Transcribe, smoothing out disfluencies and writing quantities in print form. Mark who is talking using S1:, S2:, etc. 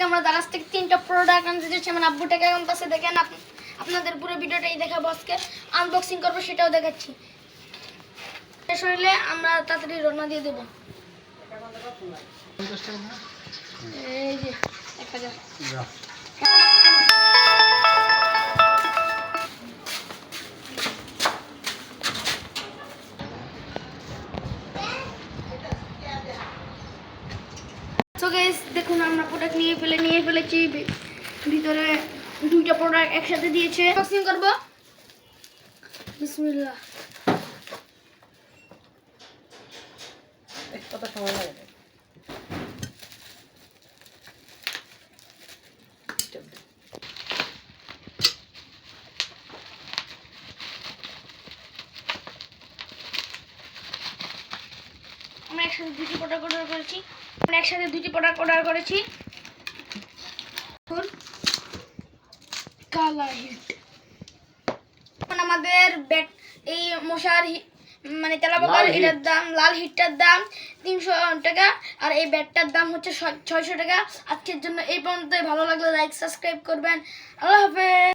S1: আজকে আমরা দারাজ থেকে 3টা প্রোডাক্ট আনতে যাচ্ছি। আমার আব্বু টাকা আনতেছে, দেখেন আপনাদের পুরো ভিডিওটাই দেখাবো। আজকে আনবক্সিং করবো, সেটাও দেখাচ্ছি। শেষ হইলে আমরা তাড়াতাড়ি রওনা দিয়ে দেবো। এই যে 1000। সো গাইস দেখুন, আমরা প্রোডাক্ট নিয়ে ফেলেছি। ভিতরে 2টা প্রোডাক্ট একসাথে দিয়েছে। আনবক্সিং করব। বিসমিল্লাহ।
S2: কত সময় লাগে?
S1: আমরা একসাথে 2টি প্রোডাক্ট অর্ডার করেছি। Colour hit. আমাদের ব্যাট এই মশার মানে তেলাপোকার এটার দাম, লাল হিটটার দাম 300 টাকা, আর এই ব্যাটটার দাম হচ্ছে 600 টাকা। আজকের জন্য এই পর্যন্তই। ভালো লাগলে লাইক সাবস্ক্রাইব করবেন। আল্লাহ হাফেজ।